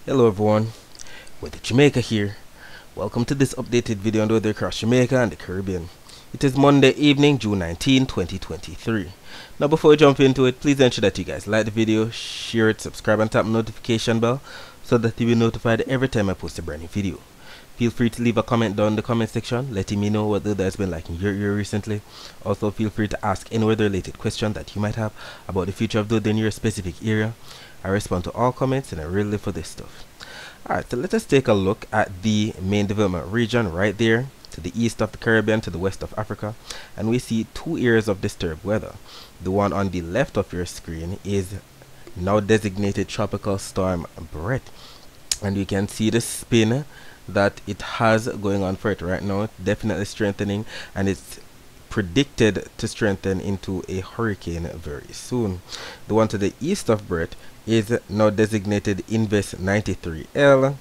Hello everyone, with Jamaica here. Welcome to this updated video on the weather across Jamaica and the Caribbean. It is Monday evening, June 19, 2023. Now before we jump into it, please ensure that you guys like the video, share it, subscribe and tap the notification bell so that you'll be notified every time I post a brand new video. Feel free to leave a comment down in the comment section letting me know what the weather has been like in your area recently. Also feel free to ask any weather related question that you might have about the future of the weather in your specific area. I respond to all comments and I really live for this stuff. Alright, so let us take a look at the main development region right there to the east of the Caribbean, to the west of Africa, and we see two areas of disturbed weather. The one on the left of your screen is now designated Tropical Storm Bret, and you can see the spin that it has going on for it right now, definitely strengthening, and it's predicted to strengthen into a hurricane very soon. The one to the east of Bret is now designated Invest 93L,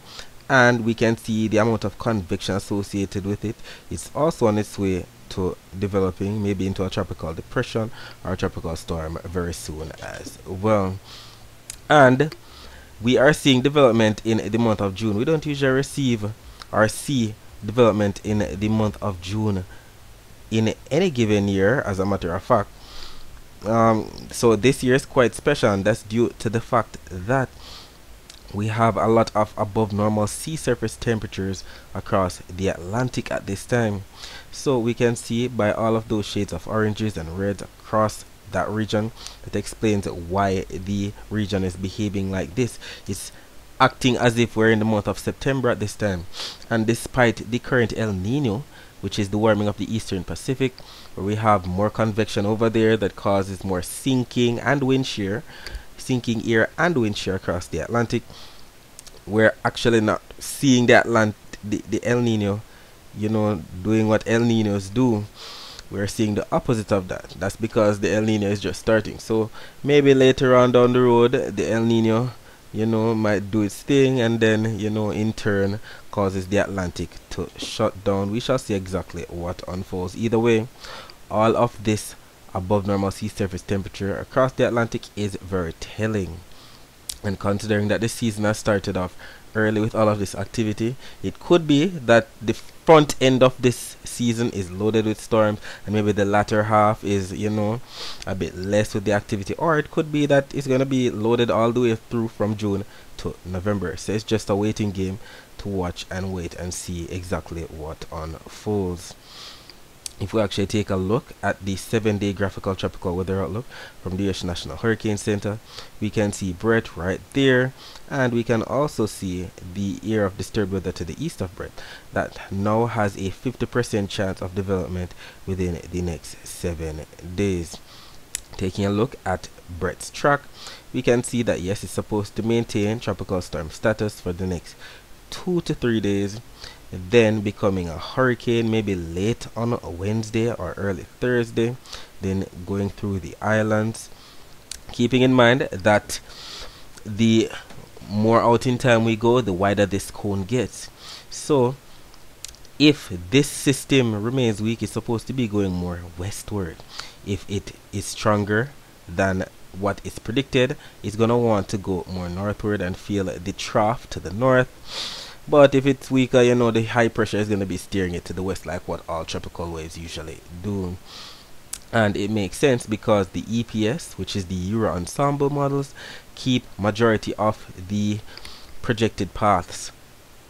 and we can see the amount of convection associated with it. It's also on its way to developing maybe into a tropical depression or a tropical storm very soon as well. And we are seeing development in the month of June. We don't usually receive or see development in the month of June in any given year, as a matter of fact. So this year is quite special, and that's due to the fact that we have a lot of above normal sea surface temperatures across the Atlantic at this time. So we can see by all of those shades of oranges and reds across that region, that explains why the region is behaving like this. It's acting as if we're in the month of September at this time, and despite the current El Nino, which is the warming of the eastern Pacific, where we have more convection over there that causes more sinking and wind shear, sinking air and wind shear across the Atlantic. We're actually not seeing the El Nino, doing what El Ninos do. We're seeing the opposite of that. That's because the El Nino is just starting. So maybe later on down the road, the El Nino, might do its thing, and then, in turn causes the Atlantic to shut down. We shall see exactly what unfolds. Either way, all of this above normal sea surface temperature across the Atlantic is very telling. And considering that the season has started off early with all of this activity, it could be that the front end of this season is loaded with storms, and maybe the latter half is, a bit less with the activity. Or it could be that it's going to be loaded all the way through from June to November. So it's just a waiting game to watch and wait and see exactly what unfolds. If we actually take a look at the 7-day graphical tropical weather outlook from the U.S. National Hurricane Center, we can see Bret right there, and we can also see the area of disturbed weather to the east of Bret that now has a 50% chance of development within the next 7 days. Taking a look at Bret's track, we can see that yes, it's supposed to maintain tropical storm status for the next 2 to 3 days, then becoming a hurricane maybe late on a Wednesday or early Thursday, then going through the islands. Keeping in mind that the more out in time we go, the wider this cone gets. So if this system remains weak, it's supposed to be going more westward. If it is stronger than what is predicted, it's going to want to go more northward and feel the trough to the north. But if it's weaker, the high pressure is going to be steering it to the west, like what all tropical waves usually do. And it makes sense because the EPS, which is the Euro Ensemble models, keep majority of the projected paths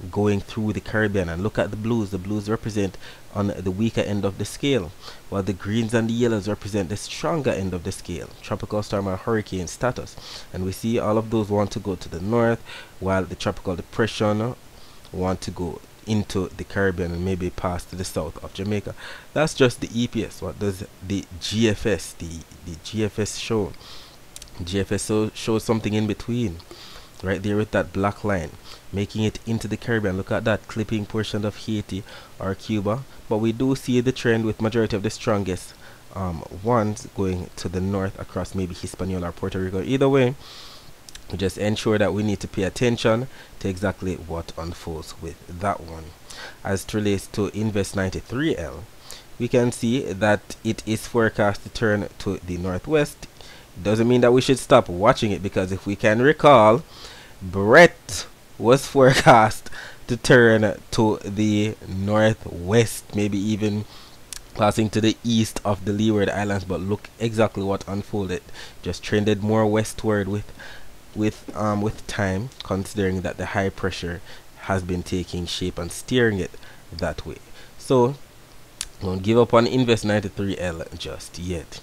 going through the Caribbean. And look at the blues. The blues represent on the weaker end of the scale, while the greens and the yellows represent the stronger end of the scale, tropical storm or hurricane status. And we see all of those want to go to the north, while the tropical depression want to go into the Caribbean and maybe pass to the south of Jamaica. That's just the EPS. What does the GFS, the GFS show? GFS shows something in between, right there with that black line, making it into the Caribbean. Look at that, clipping portion of Haiti or Cuba. But we do see the trend with majority of the strongest ones going to the north across maybe Hispaniola or Puerto Rico. Either way, we just ensure that we need to pay attention to exactly what unfolds with that one. As it relates to Invest 93L, we can see that it is forecast to turn to the northwest. Doesn't mean that we should stop watching it, because if we can recall, Bret was forecast to turn to the northwest, maybe even passing to the east of the Leeward Islands, but look exactly what unfolded. Just trended more westward with time, considering that the high pressure has been taking shape and steering it that way. So don't give up on Invest 93L just yet.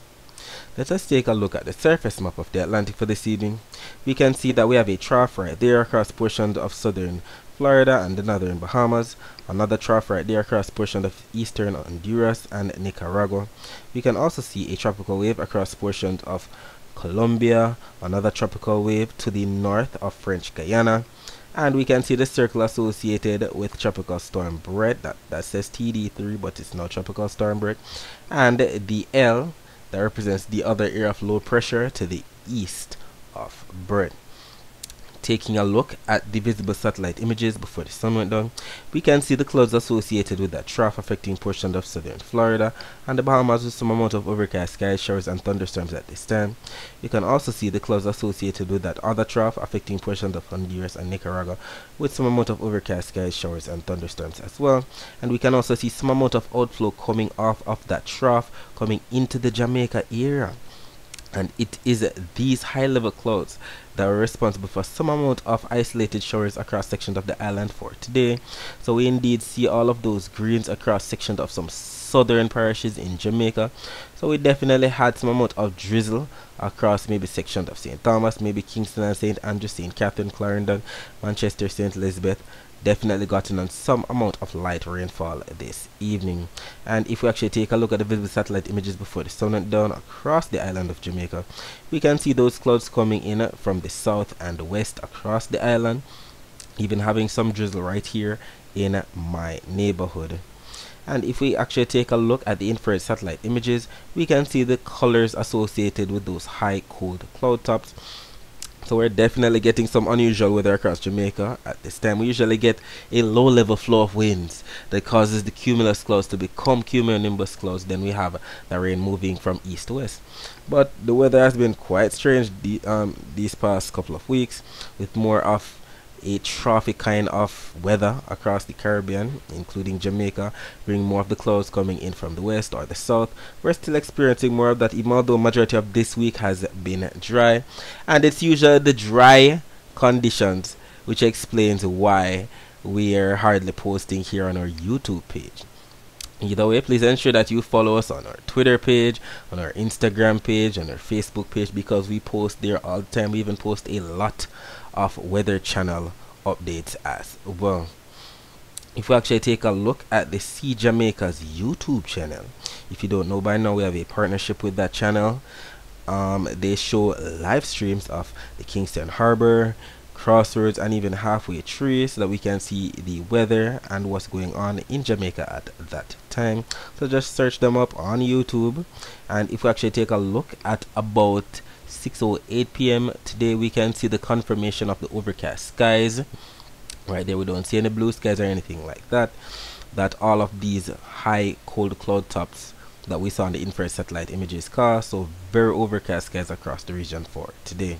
Let us take a look at the surface map of the Atlantic for this evening. We can see that we have a trough right there across portions of southern Florida and the northern Bahamas. Another trough right there across portions of eastern Honduras and Nicaragua. We can also see a tropical wave across portions of Colombia. Another tropical wave to the north of French Guiana. And we can see the circle associated with Tropical Storm Bret. That says TD3, but it's not Tropical Storm Bret. And the L that represents the other area of low pressure to the east of Bret. Taking a look at the visible satellite images before the sun went down, we can see the clouds associated with that trough affecting portions of southern Florida and the Bahamas with some amount of overcast skies, showers and thunderstorms at this time. You can also see the clouds associated with that other trough affecting portions of Honduras and Nicaragua with some amount of overcast skies, showers and thunderstorms as well. And we can also see some amount of outflow coming off of that trough coming into the Jamaica area. And it is these high-level clouds that are responsible for some amount of isolated showers across sections of the island for today. So we indeed see all of those greens across sections of some southern parishes in Jamaica. So we definitely had some amount of drizzle across maybe sections of St. Thomas, maybe Kingston and St. Andrew, St. Catherine, Clarendon, Manchester, St. Elizabeth. Definitely gotten on some amount of light rainfall this evening. And if we actually take a look at the visible satellite images before the sun went down across the island of Jamaica, we can see those clouds coming in from the south and west across the island, even having some drizzle right here in my neighborhood. And if we actually take a look at the infrared satellite images, we can see the colors associated with those high cold cloud tops. So we're definitely getting some unusual weather across Jamaica at this time. We usually get a low level flow of winds that causes the cumulus clouds to become cumulonimbus clouds. Then we have the rain moving from east to west. But the weather has been quite strange these past couple of weeks, with more of a trophy kind of weather across the Caribbean, including Jamaica, bringing more of the clouds coming in from the west or the south. We're still experiencing more of that, even although majority of this week has been dry, and it's usually the dry conditions which explains why we are hardly posting here on our YouTube page. Either way, please ensure that you follow us on our Twitter page, on our Instagram page, on our Facebook page, because we post there all the time. We even post a lot of Weather Channel updates as well. If we actually take a look at the See Jamaica's YouTube channel, if you don't know by now, we have a partnership with that channel. They show live streams of the Kingston Harbor, Crossroads, and even Halfway Tree, so that we can see the weather and what's going on in Jamaica at that time. So just search them up on YouTube. And if we actually take a look at about 6:08 p.m. today, we can see the confirmation of the overcast skies. Right there, we don't see any blue skies or anything like that. That all of these high cold cloud tops that we saw in the infrared satellite images cause. So very overcast skies across the region for today.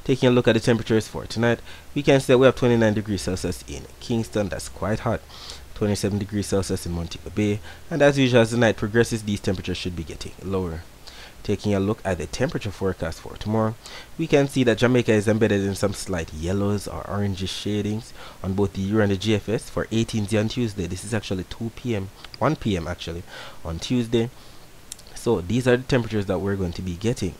Taking a look at the temperatures for tonight, we can see that we have 29 degrees Celsius in Kingston. That's quite hot. 27 degrees Celsius in Montego Bay. And as usual, as the night progresses, these temperatures should be getting lower. Taking a look at the temperature forecast for tomorrow, we can see that Jamaica is embedded in some slight yellows or orangish shadings on both the Euro and the GFS for 18th on Tuesday. This is actually 2 p.m., 1 p.m. actually on Tuesday. So these are the temperatures that we're going to be getting.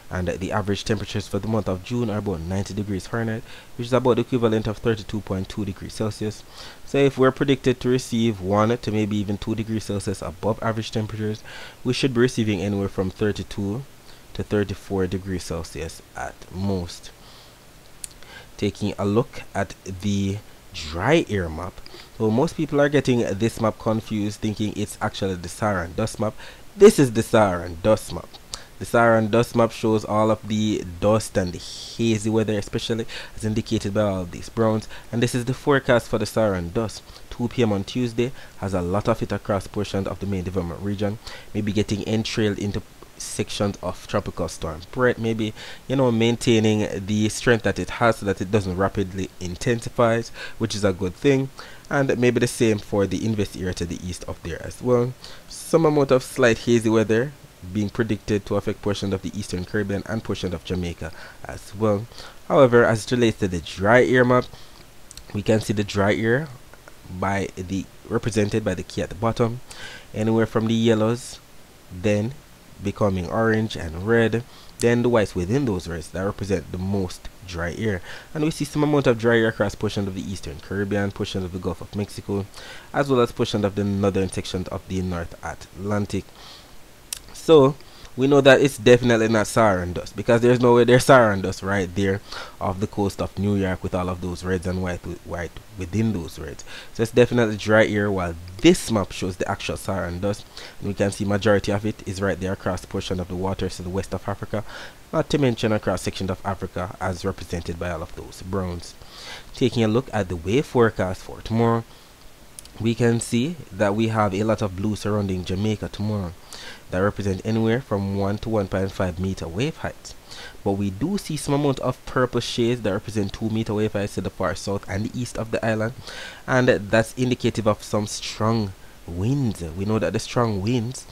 And the average temperatures for the month of June are about 90 degrees Fahrenheit, which is about the equivalent of 32.2 degrees Celsius. So if we're predicted to receive 1 to maybe even 2 degrees Celsius above average temperatures, we should be receiving anywhere from 32 to 34 degrees Celsius at most. Taking a look at the dry air map, so most people are getting this map confused, thinking it's actually the Saharan dust map. This is the Saharan dust map. The Saharan dust map shows all of the dust and the hazy weather, especially as indicated by all of these browns. And this is the forecast for the Saharan dust. 2 p.m. on Tuesday has a lot of it across portions of the main development region, maybe getting entrailed into sections of tropical storm Bret, maybe, you know, maintaining the strength that it has so that it doesn't rapidly intensify, which is a good thing. And maybe the same for the invest area to the east of there as well. Some amount of slight hazy weather being predicted to affect portions of the eastern Caribbean and portions of Jamaica as well. However, as it relates to the dry air map, we can see the dry air by the represented by the key at the bottom, anywhere from the yellows, then becoming orange and red, then the whites within those reds that represent the most dry air. And we see some amount of dry air across portions of the eastern Caribbean, portions of the Gulf of Mexico, as well as portions of the northern sections of the North Atlantic. So we know that it's definitely not Saharan dust, because there's no way there's Saharan dust right there off the coast of New York with all of those reds and white within those reds. So it's definitely dry air, while this map shows the actual Saharan dust, and we can see majority of it is right there across the portion of the waters to the west of Africa, not to mention across sections of Africa as represented by all of those browns. Taking a look at the wave forecast for tomorrow, we can see that we have a lot of blue surrounding Jamaica tomorrow that represent anywhere from 1 to 1.5 meter wave heights. But we do see some amount of purple shades that represent 2 meter wave heights to the far south and the east of the island, and that's indicative of some strong winds. We know that the strong winds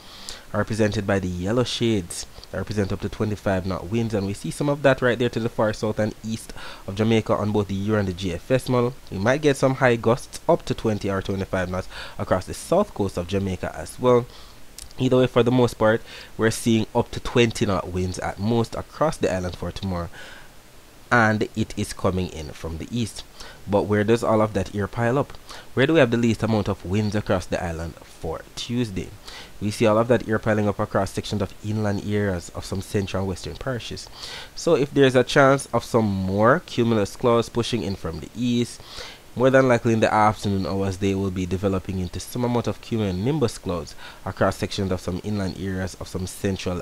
are represented by the yellow shades that represent up to 25 knot winds, and we see some of that right there to the far south and east of Jamaica on both the Euro and the GFS model. We might get some high gusts up to 20 or 25 knots across the south coast of Jamaica as well. Either way, for the most part, we're seeing up to 20 knot winds at most across the island for tomorrow, and it is coming in from the east. But where does all of that air pile up? Where do we have the least amount of winds across the island for Tuesday? We see all of that air piling up across sections of inland areas of some central and western parishes. So if there's a chance of some more cumulus clouds pushing in from the east, more than likely in the afternoon hours they will be developing into some amount of cumulonimbus clouds across sections of some inland areas of some central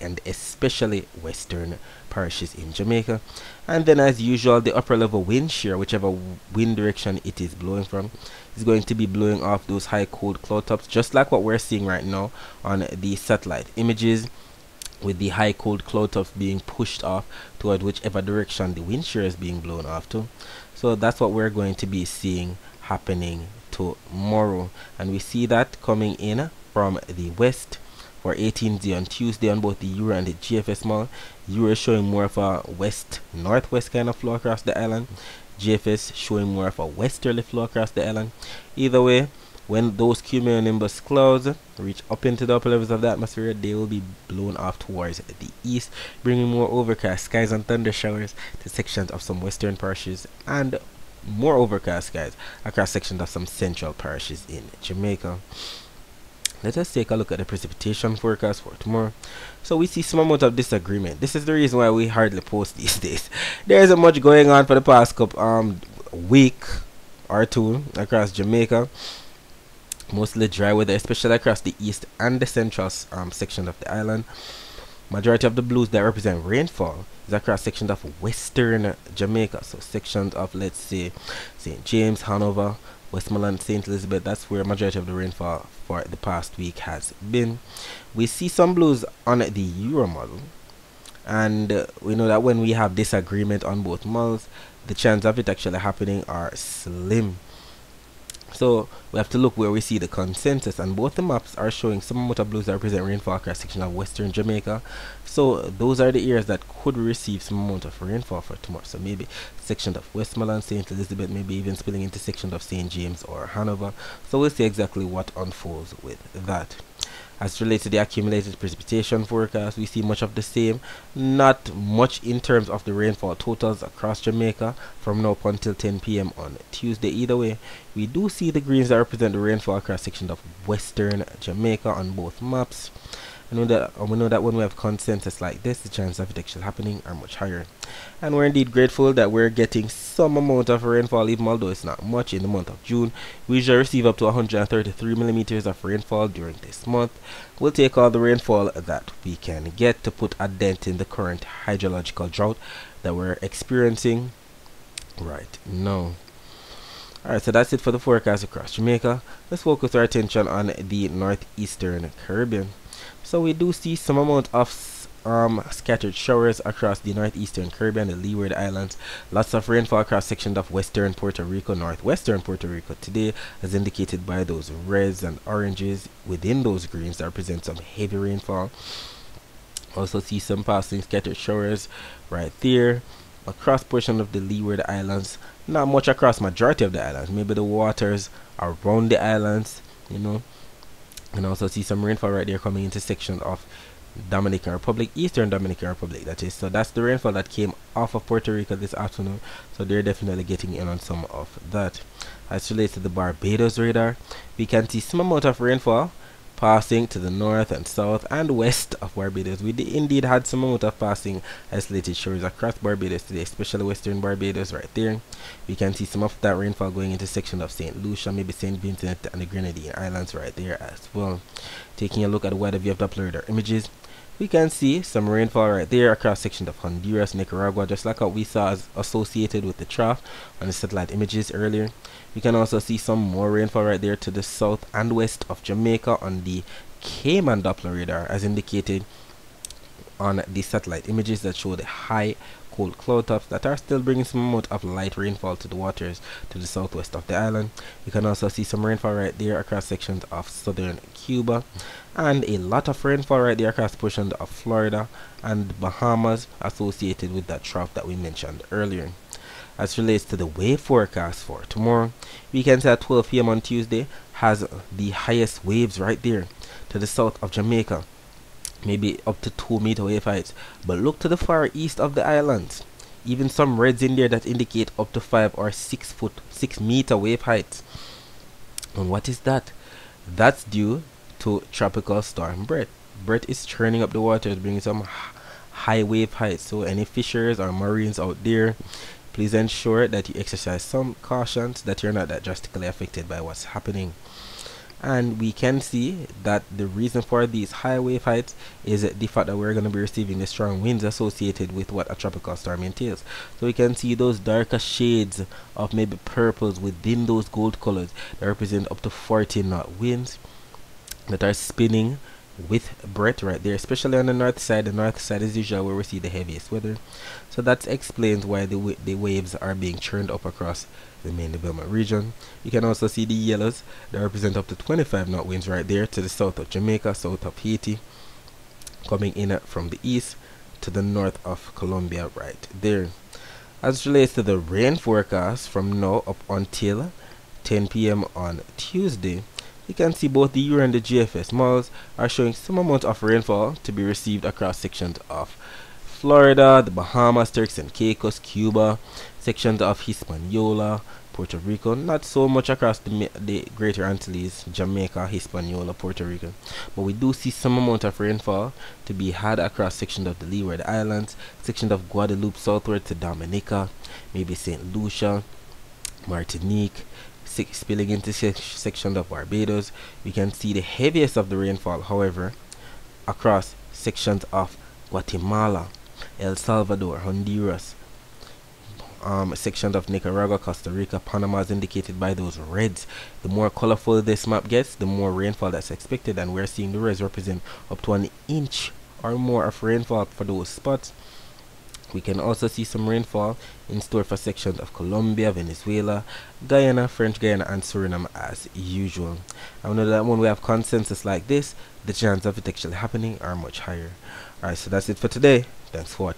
and especially western parishes in Jamaica. And then, as usual, the upper level wind shear, whichever wind direction it is blowing from, is going to be blowing off those high cold cloud tops, just like what we're seeing right now on the satellite images, with the high cold cloud tops being pushed off toward whichever direction the wind shear is being blown off to. So that's what we're going to be seeing happening tomorrow, and we see that coming in from the west for 18Z on Tuesday on both the Euro and the GFS model. Euro is showing more of a west northwest kind of flow across the island, GFS showing more of a westerly flow across the island. Either way, when those cumulonimbus clouds reach up into the upper levels of the atmosphere, they will be blown off towards the east, bringing more overcast skies and thunder showers to sections of some western parishes, and more overcast skies across sections of some central parishes in Jamaica. Let us take a look at the precipitation forecast for tomorrow. So we see some amount of disagreement. This is the reason why we hardly post these days. There isn't much going on for the past couple week or two across Jamaica. Mostly dry weather, especially across the east and the central section of the island. Majority of the blues that represent rainfall is across sections of western Jamaica. So sections of, let's say, St. James, Hanover, Westmoreland, St. Elizabeth. That's where majority of the rainfall for the past week has been. We see some blues on the Euro model, and we know that when we have disagreement on both models, the chance of it actually happening are slim. So we have to look where we see the consensus, and both the maps are showing some amount of blues that represent rainfall across section of western Jamaica. So those are the areas that could receive some amount of rainfall for tomorrow. So maybe sections of Westmoreland, St. Elizabeth, maybe even spilling into sections of St. James or Hanover. So we'll see exactly what unfolds with that. As relates to the accumulated precipitation forecast, we see much of the same. Not much in terms of the rainfall totals across Jamaica from now up until 10 p.m. on Tuesday. Either way, we do see the greens that represent the rainfall across sections of western Jamaica on both maps. We know that when we have consensus like this, the chances of it actually happening are much higher. And we're indeed grateful that we're getting some amount of rainfall, even although it's not much in the month of June. We usually receive up to 133 millimeters of rainfall during this month. We'll take all the rainfall that we can get to put a dent in the current hydrological drought that we're experiencing right now. Alright, so that's it for the forecast across Jamaica. Let's focus our attention on the northeastern Caribbean. So we do see some amount of scattered showers across the northeastern Caribbean, the Leeward Islands. Lots of rainfall across sections of western Puerto Rico, northwestern Puerto Rico today, as indicated by those reds and oranges within those greens that represent some heavy rainfall. Also see some passing scattered showers right there across portion of the Leeward Islands. Not much across majority of the islands. Maybe the waters around the islands, you know. And also see some rainfall right there coming into section of Dominican Republic, Eastern Dominican Republic, that is. So that's the rainfall that came off of Puerto Rico this afternoon. So they're definitely getting in on some of that. As relates to the Barbados radar, we can see some amount of rainfall passing to the north and south and west of Barbados. We indeed had some amount of passing isolated shores across Barbados today, especially western Barbados right there. We can see some of that rainfall going into section of St. Lucia, maybe St. Vincent and the Grenadine Islands right there as well. Taking a look at the weather view of Doppler radar images, we can see some rainfall right there across sections of Honduras, Nicaragua, just like what we saw as associated with the trough on the satellite images earlier. We can also see some more rainfall right there to the south and west of Jamaica on the Cayman Doppler radar, as indicated on the satellite images that show the high cold cloud tops that are still bringing some amount of light rainfall to the waters to the southwest of the island. We can also see some rainfall right there across sections of southern Cuba, and a lot of rainfall right there across portions of Florida and Bahamas associated with that trough that we mentioned earlier. As relates to the wave forecast for tomorrow, we can see at 12 p.m. on Tuesday has the highest waves right there to the south of Jamaica, maybe up to 2-meter wave heights. But look to the far east of the islands, even some reds in there that indicate up to 5 or 6-meter wave heights. And what is that? That's due to tropical storm Bret. Bret is churning up the waters, bringing some high wave heights. So any fishers or marines out there, please ensure that you exercise some cautions, that you're not that drastically affected by what's happening. And we can see that the reason for these high wave heights is the fact that we're going to be receiving the strong winds associated with what a tropical storm entails. So we can see those darker shades of maybe purples within those gold colors that represent up to 40 knot winds that are spinning with Bret right there, especially on the north side. The north side is usually where we see the heaviest weather. So that explains why the waves are being churned up across the main development region. You can also see the yellows that represent up to 25 knot winds right there to the south of Jamaica, south of Haiti, coming in from the east to the north of Colombia right there. As relates to the rain forecast from now up until 10 p.m. on Tuesday, you can see both the Euro and the GFS models are showing some amount of rainfall to be received across sections of Florida, the Bahamas, Turks and Caicos, Cuba, sections of Hispaniola, Puerto Rico. Not so much across the Greater Antilles, Jamaica, Hispaniola, Puerto Rico. But we do see some amount of rainfall to be had across sections of the Leeward Islands, sections of Guadeloupe southward to Dominica, maybe St. Lucia, Martinique, spilling into sections of Barbados. We can see the heaviest of the rainfall, however, across sections of Guatemala, El Salvador, Honduras, sections of Nicaragua, Costa Rica, Panama, is indicated by those reds. The more colorful this map gets, the more rainfall that's expected, and we're seeing the reds represent up to 1 inch or more of rainfall for those spots. We can also see some rainfall in store for sections of Colombia, Venezuela, Guyana, French Guiana, and Suriname as usual. I know that when we have consensus like this, the chances of it actually happening are much higher. Alright, so that's it for today. Thanks for watching.